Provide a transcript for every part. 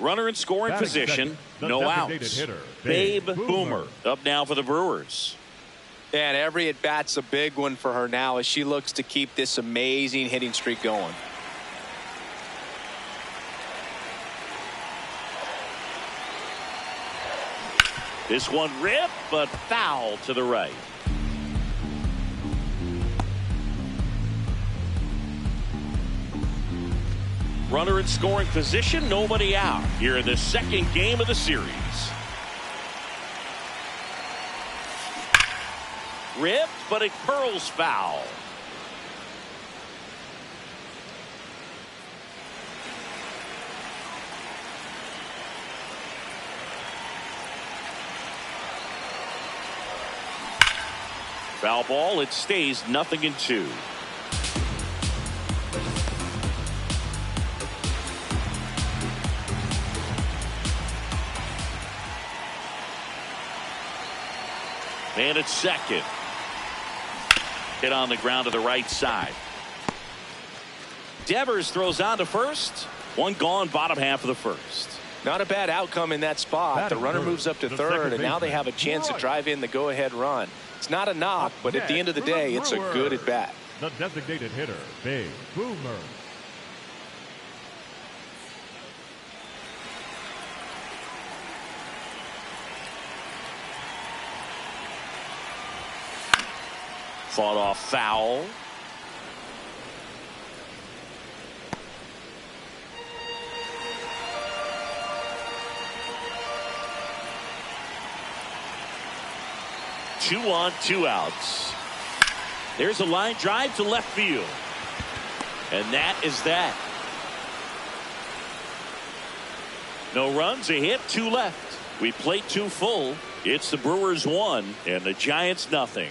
Runner in scoring position, no outs. Babe Boomer up now for the Brewers. And every at bat's a big one for her now as she looks to keep this amazing hitting streak going. This one ripped, but foul to the right. Runner in scoring position, nobody out here in the second game of the series. Ripped, but it curls foul. Foul ball, it stays 0-2. And it's second. Hit on the ground to the right side. Devers throws on to first. One gone, bottom half of the first. Not a bad outcome in that spot. The runner moves up to third, and now they have a chance to drive in the go-ahead run. It's not a knock, but at the end of the day, it's a good at bat. The designated hitter, Babe Boomer. Fought off foul. Two on, two outs. There's a line drive to left field. And that is that. No runs, a hit, two left. We played two full. It's the Brewers 1 and the Giants nothing.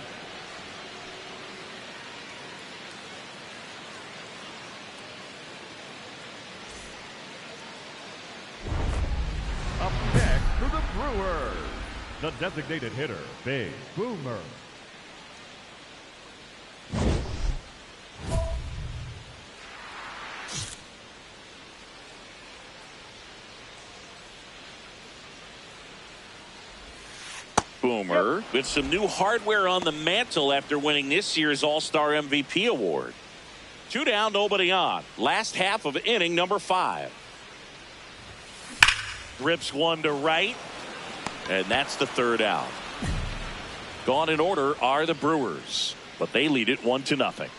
Up next for the Brewers, the designated hitter, Babe Boomer. Boomer with some new hardware on the mantle after winning this year's All-Star MVP award. 2 down, nobody on. Last half of inning number 5. Rips one to right, and that's the third out. Gone in order are the Brewers, but they lead it 1-0.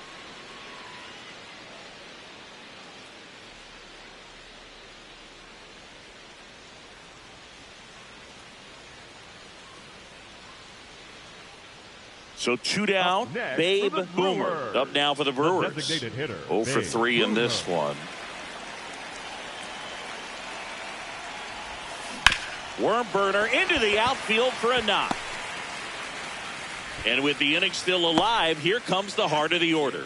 So 2 down, Babe Boomer up now for the Brewers. 0 for 3 in this one. Worm burner into the outfield for a knock. And with the inning still alive, here comes the heart of the order.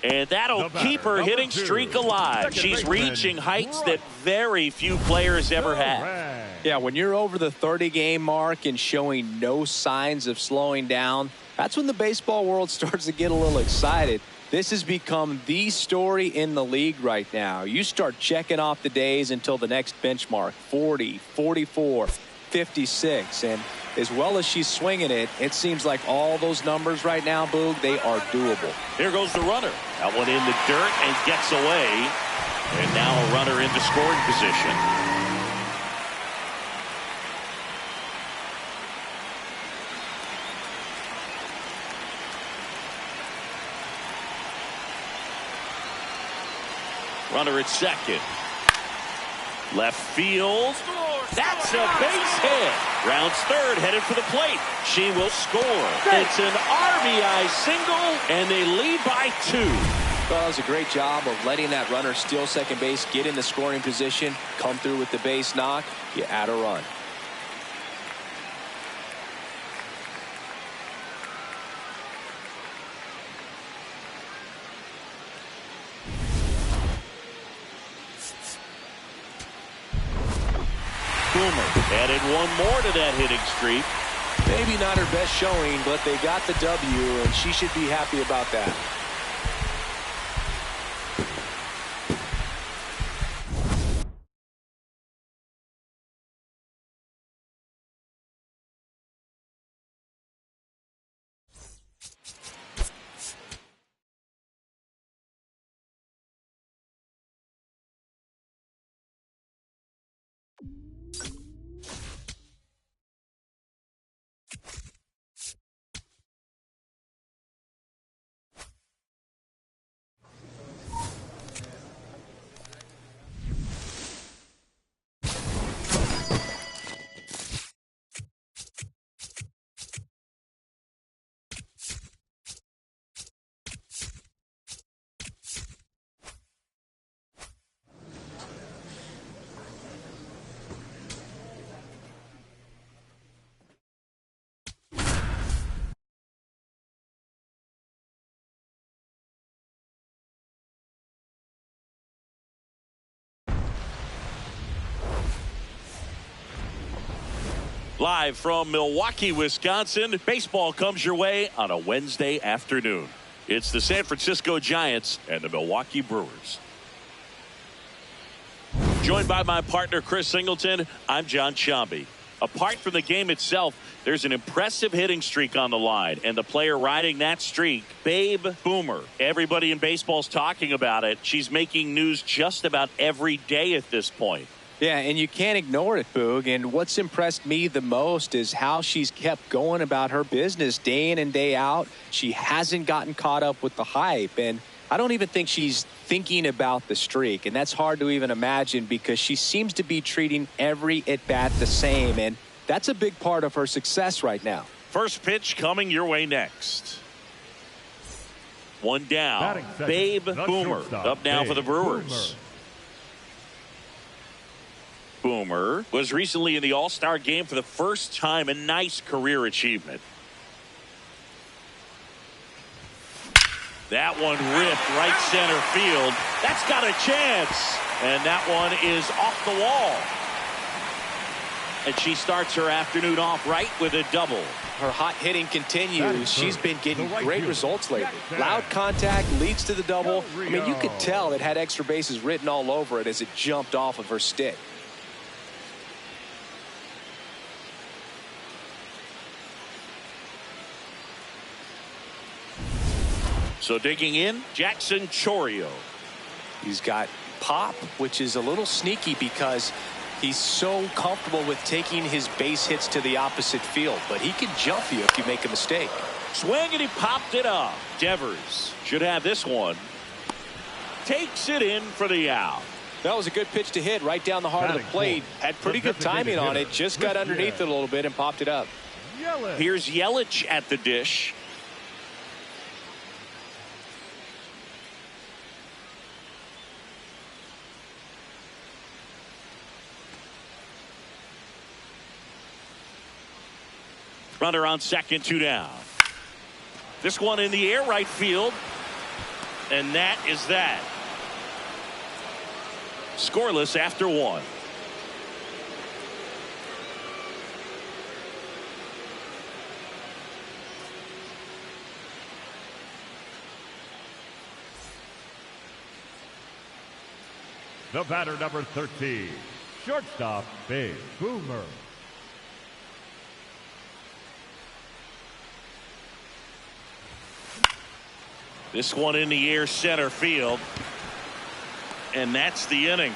And that'll keep her hitting streak alive. She's reaching heights that very few players ever have. Yeah, when you're over the 30-game mark and showing no signs of slowing down, that's when the baseball world starts to get a little excited. This has become the story in the league right now. You start checking off the days until the next benchmark, 40, 44, 56. And as well as she's swinging it, it seems like all those numbers right now, Boog, they are doable. Here goes the runner. That one in the dirt and gets away. And now a runner into scoring position. Runner at second. Left field. That's a base hit. Rounds third, headed for the plate. She will score. It's an RBI single, and they lead by 2. Well, that was a great job of letting that runner steal second base, get in the scoring position, come through with the base knock. You add a run. Boomer added one more to that hitting streak. Maybe not her best showing, but they got the W, and she should be happy about that. Live from Milwaukee, Wisconsin, baseball comes your way on a Wednesday afternoon. It's the San Francisco Giants and the Milwaukee Brewers. Joined by my partner, Chris Singleton, I'm John Sciambi. Apart from the game itself, there's an impressive hitting streak on the line, and the player riding that streak, Babe Boomer. Everybody in baseball's talking about it. She's making news just about every day at this point. Yeah, and you can't ignore it, Boog. And what's impressed me the most is how she's kept going about her business day in and day out. She hasn't gotten caught up with the hype, and I don't even think she's thinking about the streak, and that's hard to even imagine because she seems to be treating every at-bat the same, and that's a big part of her success right now. First pitch coming your way next. One down. Babe Boomer up now for the Brewers. Boomer was recently in the All-Star game for the first time. A nice career achievement. That one ripped right center field. That's got a chance. And that one is off the wall. And she starts her afternoon off right with a double. Her hot hitting continues. She's been getting great results lately. Loud contact leads to the double. I mean, you could tell it had extra bases written all over it as it jumped off of her stick. So digging in, Jackson Chourio. He's got pop, which is a little sneaky because he's so comfortable with taking his base hits to the opposite field, but he can jump you if you make a mistake. Swing, and he popped it up. Devers should have this one. Takes it in for the out. That was a good pitch to hit right down the heart of the plate. Had pretty good timing on it. Just got underneath it a little bit and popped it up. Here's Yelich at the dish. Runner on second, 2 down. This one in the air, right field. And that is that. Scoreless after 1. The batter, number 13, shortstop, Babe Boomer. This one in the air, center field. And that's the inning.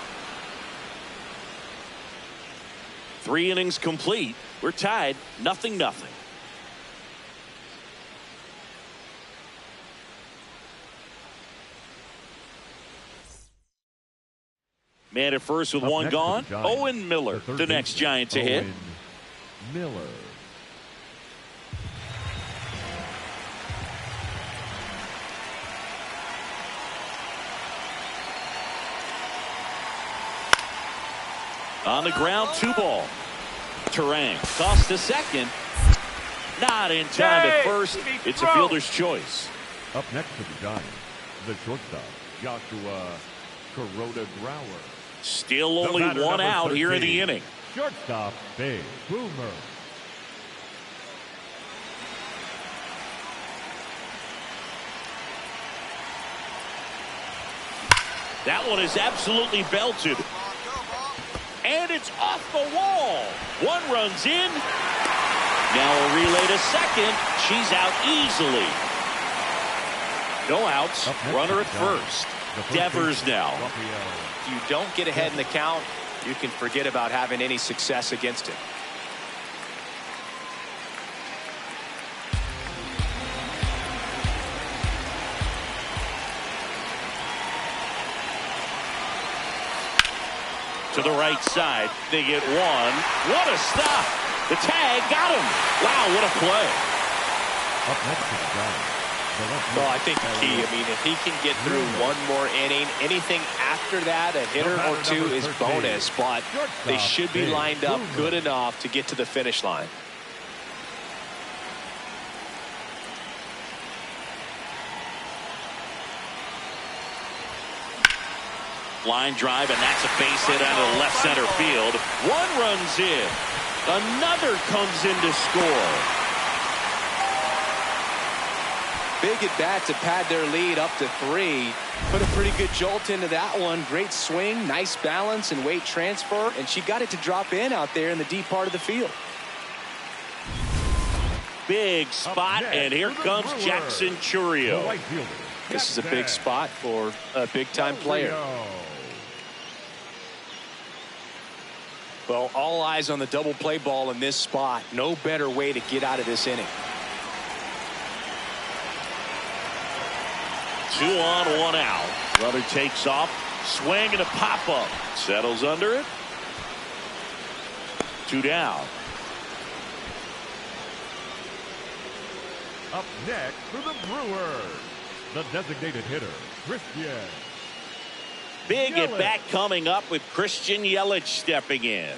3 innings complete. We're tied, 0-0. Man at first with one gone. Owen Miller, the next Giant to hit. Miller. On the ground, 2 ball. Terang tossed to second. Not in time at first. It's a fielder's choice. Up next to the Giants, the shortstop, Joshua Grauer. Still only 1 out here in the inning. Shortstop, Babe Boomer. That one is absolutely belted. And it's off the wall. 1 runs in. Now a relay to second. She's out easily. No outs. Runner at first. Devers now. If you don't get ahead in the count, you can forget about having any success against it. To the right side. They get 1. What a stop. The tag got him. Wow, what a play. Up next to the Giants. Well, I think the key, I mean, if he can get through 1 more inning, anything after that, a hitter or 2 is bonus, but they should be lined up good enough to get to the finish line. Line drive, and that's a base hit out of left center field. 1 runs in. Another comes in to score. Big at bat to pad their lead up to 3. Put a pretty good jolt into that one. Great swing, nice balance and weight transfer, and she got it to drop in out there in the deep part of the field. Big spot, and here comes Jackson Churio. This is a big spot for a big-time player. Well, all eyes on the double play ball in this spot. No better way to get out of this inning. 2 on, 1 out. Runner takes off, swing and a pop-up. Settles under it. 2 down. Up next for the Brewers, the designated hitter, Christian. Big at bat coming up with Christian Yelich stepping in.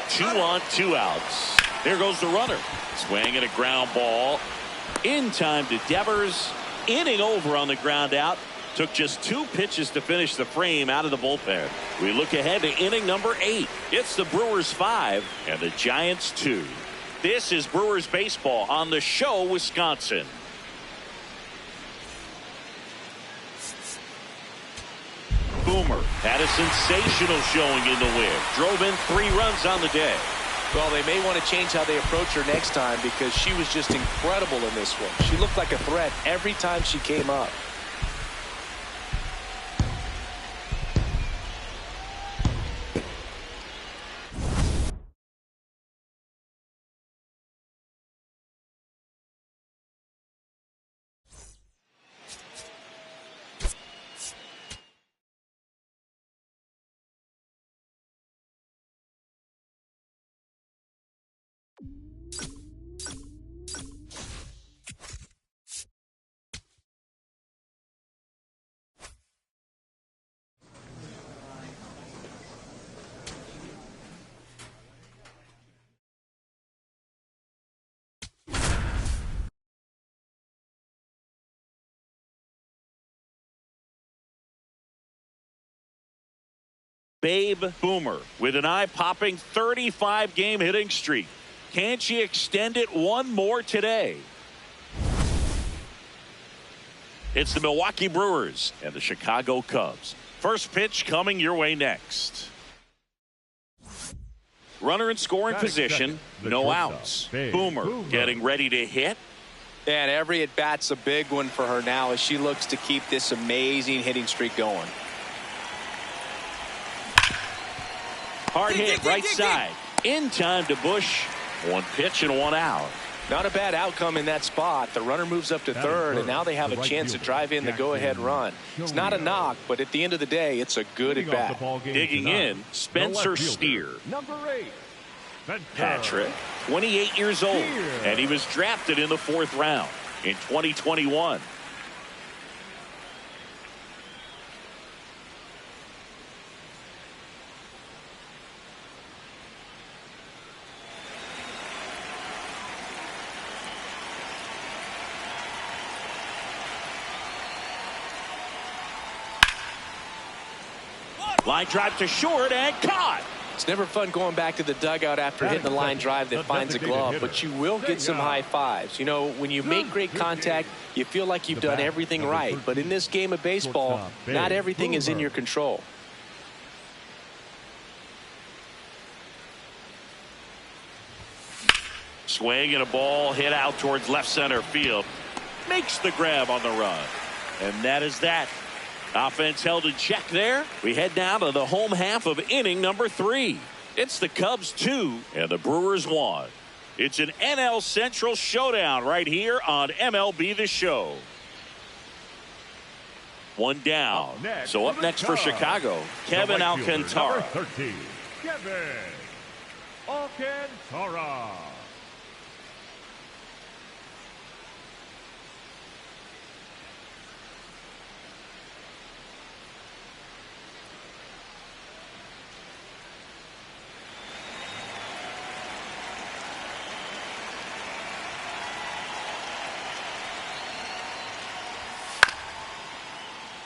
Two on, 2 outs. There goes the runner. Swing and a ground ball. In time to Devers. Inning over on the ground out. Took just 2 pitches to finish the frame out of the bullpen. We look ahead to inning number 8. It's the Brewers 5 and the Giants 2. This is Brewers baseball on the show, Wisconsin. Boomer had a sensational showing in the win. Drove in 3 runs on the day. Well, they may want to change how they approach her next time because she was just incredible in this one. She looked like a threat every time she came up. Babe Boomer with an eye-popping 35-game hitting streak. Can she extend it one more today? It's the Milwaukee Brewers and the Chicago Cubs. First pitch coming your way next. Runner in scoring position, no outs. Boomer getting ready to hit. And every at-bat's a big one for her now as she looks to keep this amazing hitting streak going. Hard hit right side. In time to Bush. 1 pitch and 1 out. Not a bad outcome in that spot. The runner moves up to third, and now they have a chance to drive in the go-ahead run. It's not a knock, but at the end of the day, it's a good at-bat. Digging in, Spencer Steer. Number 8. Patrick, 28 years old, and he was drafted in the 4th round in 2021. Line drive to short and caught. It's never fun going back to the dugout after hitting the line drive that finds a glove, but you will get some high fives. You know, when you make great contact, you feel like you've done everything right. But in this game of baseball, not everything is in your control. Swing and a ball hit out towards left center field. Makes the grab on the run. And that is that. Offense held in check there. We head now to the home half of inning number 3. It's the Cubs 2 and the Brewers 1. It's an NL Central showdown right here on MLB The Show. 1 down. So up next for Chicago, Kevin Alcantara. Number 13, Kevin Alcantara.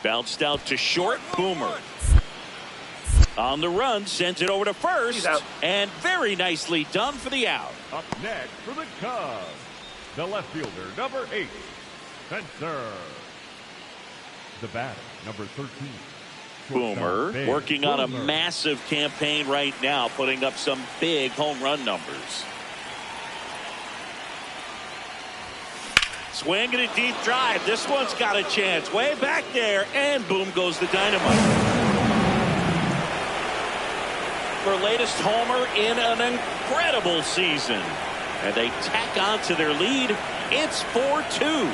Bounced out to short. Boomer. On the run, sends it over to first. And very nicely done for the out. Up next for the Cubs, the left fielder, number 8, Spencer. The batter, number 13. Boomer working on a massive campaign right now, putting up some big home run numbers. Swing and a deep drive. This one's got a chance. Way back there, and boom goes the dynamite. Her latest homer in an incredible season. And they tack on to their lead. It's 4-2.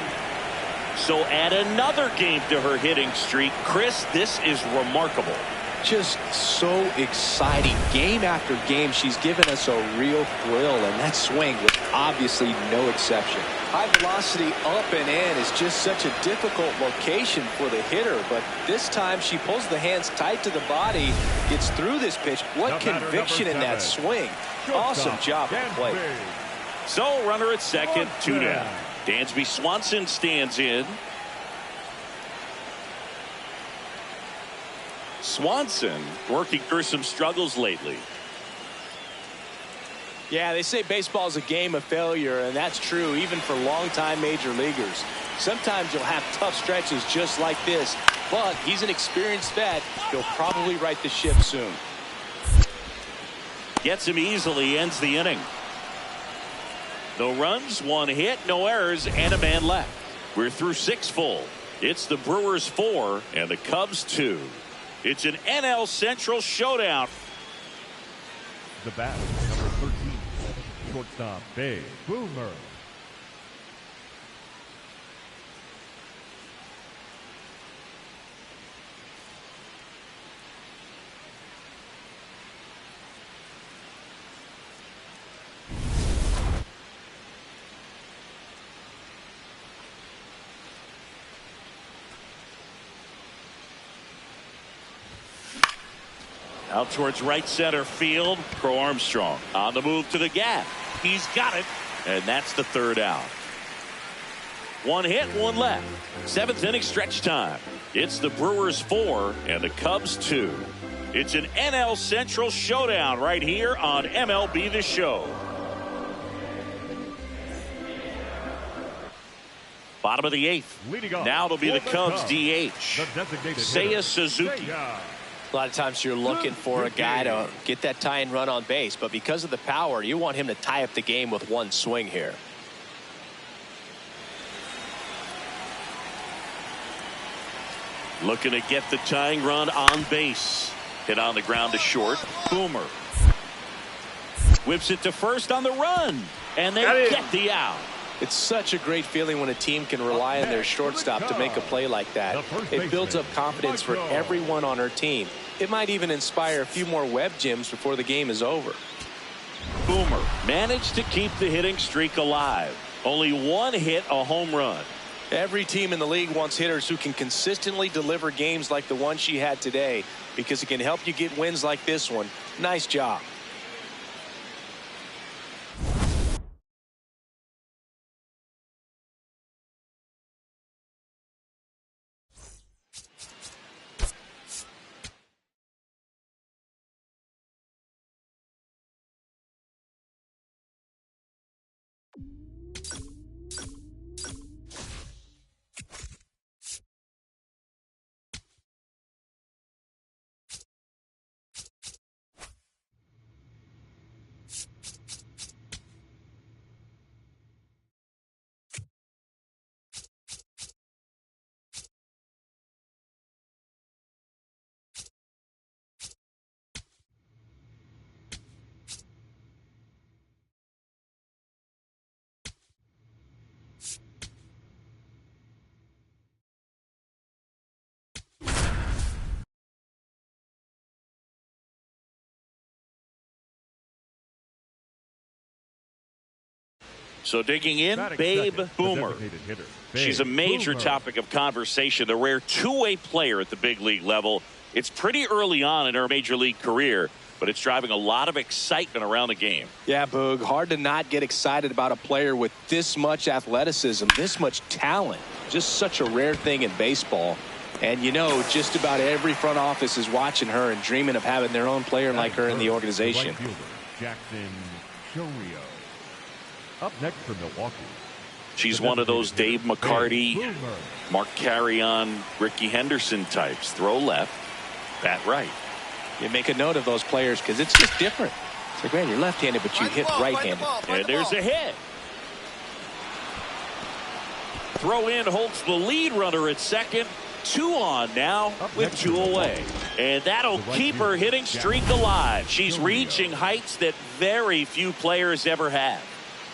So add another game to her hitting streak. Chris, this is remarkable. Just so exciting. Game after game, she's given us a real thrill, and that swing was obviously no exception. High velocity up and in is just such a difficult location for the hitter, but this time she pulls the hands tight to the body, gets through this pitch. What conviction in that swing. Awesome job at the plate. So runner at second, 2 down. Dansby Swanson stands in. Swanson working through some struggles lately. Yeah, they say baseball is a game of failure, and that's true even for longtime major leaguers. Sometimes you'll have tough stretches just like this, but he's an experienced vet. He'll probably right the ship soon. Gets him easily, ends the inning. No runs, 1 hit, no errors, and a man left. We're through 6 full. It's the Brewers 4 and the Cubs 2. It's an NL Central showdown. The batter, number 13, shortstop, Babe Boomer. Out towards right center field. Crow Armstrong on the move to the gap. He's got it. And that's the 3rd out. 1 hit, 1 left. 7th inning stretch time. It's the Brewers 4 and the Cubs 2. It's an NL Central showdown right here on MLB The Show. Bottom of the 8th. Now it'll be the Cubs DH. Seiya Suzuki. A lot of times you're looking for a guy to get that tying run on base, but because of the power, you want him to tie up the game with 1 swing here. Looking to get the tying run on base. Hit on the ground to short. Boomer. Whips it to first on the run. And they get the out. It's such a great feeling when a team can rely on their shortstop to make a play like that. It builds up confidence for everyone on her team. It might even inspire a few more web gyms before the game is over. Boomer managed to keep the hitting streak alive. Only 1 hit, a home run. Every team in the league wants hitters who can consistently deliver games like the one she had today, because it can help you get wins like this one. Nice job. So digging in, Babe Boomer. She's a major topic of conversation, the rare two-way player at the big league level. It's pretty early on in her major league career, but it's driving a lot of excitement around the game. Yeah, Boog, hard to not get excited about a player with this much athleticism, this much talent. Just such a rare thing in baseball. And you know, just about every front office is watching her and dreaming of having their own player like her in the organization. Right fielder, Jackson Chorio. Up next for Milwaukee. She's one of those Dave McCarty, Mark Carrion, Ricky Henderson types. Throw left, bat right. You make a note of those players because it's just different. It's like, man, you're left-handed, but you hit right-handed. And there's a hit. Throw in holds the lead runner at second. 2 on now with 2 away. And that'll keep her hitting streak alive. She's reaching heights that very few players ever have.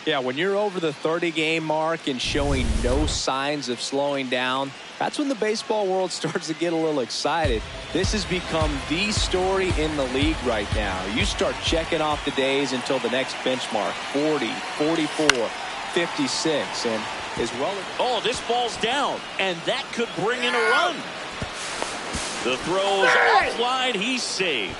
Yeah, when you're over the 30-game mark and showing no signs of slowing down, that's when the baseball world starts to get a little excited. This has become the story in the league right now. You start checking off the days until the next benchmark. 40, 44, 56, and as well as... Oh, this ball's down, and that could bring in a run. The throw's offline. He's saved.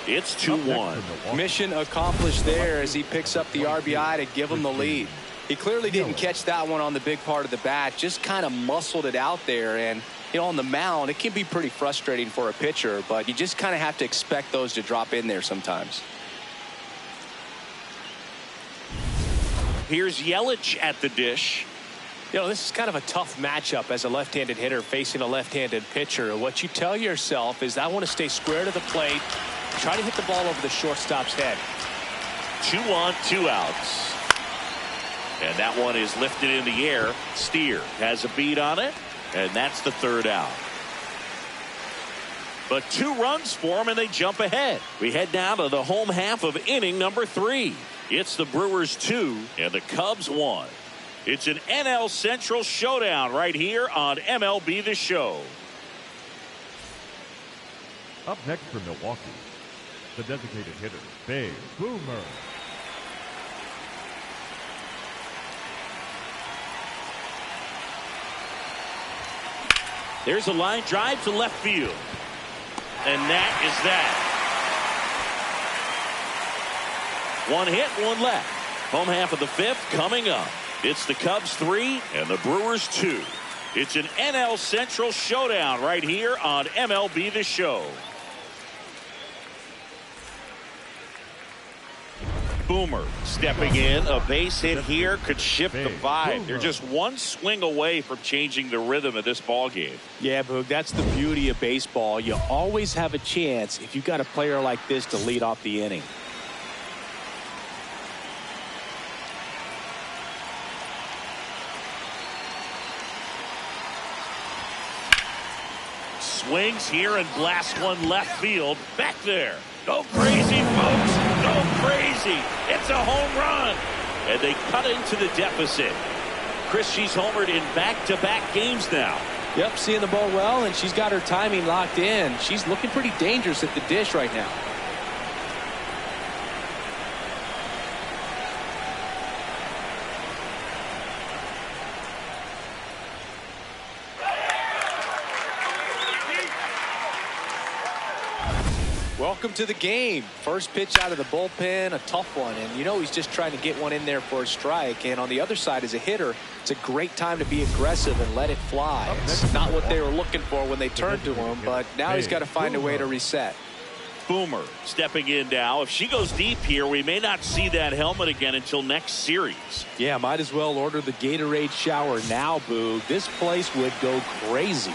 It's 2-1. Mission accomplished there as he picks up the RBI to give him the lead. He clearly didn't catch that one on the big part of the bat, just kind of muscled it out there. And, you know, on the mound, it can be pretty frustrating for a pitcher, but you just kind of have to expect those to drop in there sometimes. Here's Yelich at the dish. You know, this is kind of a tough matchup as a left-handed hitter facing a left-handed pitcher. What you tell yourself is, I want to stay square to the plate, try to hit the ball over the shortstop's head. 2 on, 2 outs. And that one is lifted in the air. Steer has a beat on it, and that's the 3rd out. But 2 runs for him, and they jump ahead. We head now to the home half of inning number 3. It's the Brewers 2 and the Cubs 1. It's an NL Central showdown right here on MLB The Show. Up next for Milwaukee, the designated hitter, Babe Boomer. There's a line drive to left field. And that is that. 1 hit, 1 left. Home half of the 5th coming up. It's the Cubs 3 and the Brewers 2. It's an NL Central showdown right here on MLB The Show. Boomer stepping in. A base hit here could shift the vibe. They're just 1 swing away from changing the rhythm of this ball game. Yeah, Boog, that's the beauty of baseball. You always have a chance if you've got a player like this to lead off the inning. Swings here and blasts one left field. Back there. Go crazy, folks. Go crazy. It's a home run. And they cut into the deficit. Chris, she's homered in back-to-back games now. Yep, seeing the ball well, and she's got her timing locked in. She's looking pretty dangerous at the dish right now. Welcome to the game. First pitch out of the bullpen, a tough one. And you know he's just trying to get one in there for a strike. And on the other side, as a hitter, it's a great time to be aggressive and let it fly. It's not what they were looking for when they turned to him, but now he's got to find a way to reset. Boomer stepping in now. If she goes deep here, we may not see that helmet again until next series. Yeah, might as well order the Gatorade shower now, Boog. This place would go crazy.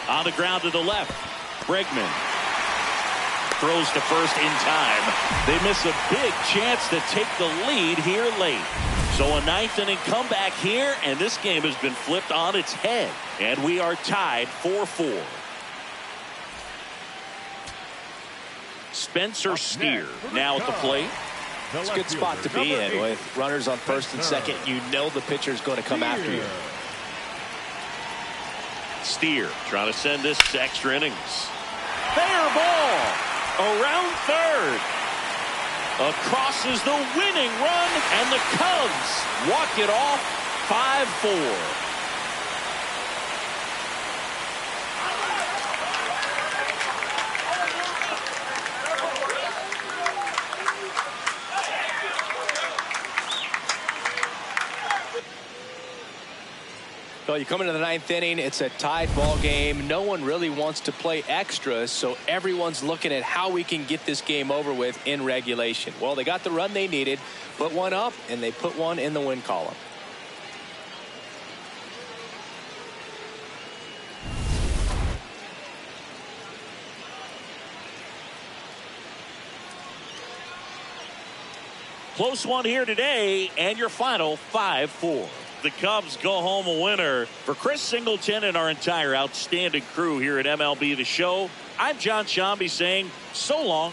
On the ground to the left. Bregman throws to first in time. They miss a big chance to take the lead here late. So a 9th inning comeback here, and this game has been flipped on its head. And we are tied 4-4. Spencer Steer now at the plate. It's a good spot to be in. With runners on first and second, you know the pitcher's going to come after you. Steer trying to send this to extra innings. Fair ball around third. Across is the winning run, and the Cubs walk it off 5-4. Well, you come into the ninth inning, it's a tied ball game. No one really wants to play extras, so everyone's looking at how we can get this game over with in regulation. Well, they got the run they needed, put one up, and they put one in the win column. Close one here today, and your final 5-4. The Cubs go home a winner. For Chris Singleton and our entire outstanding crew here at MLB The Show, I'm John Shambi saying so long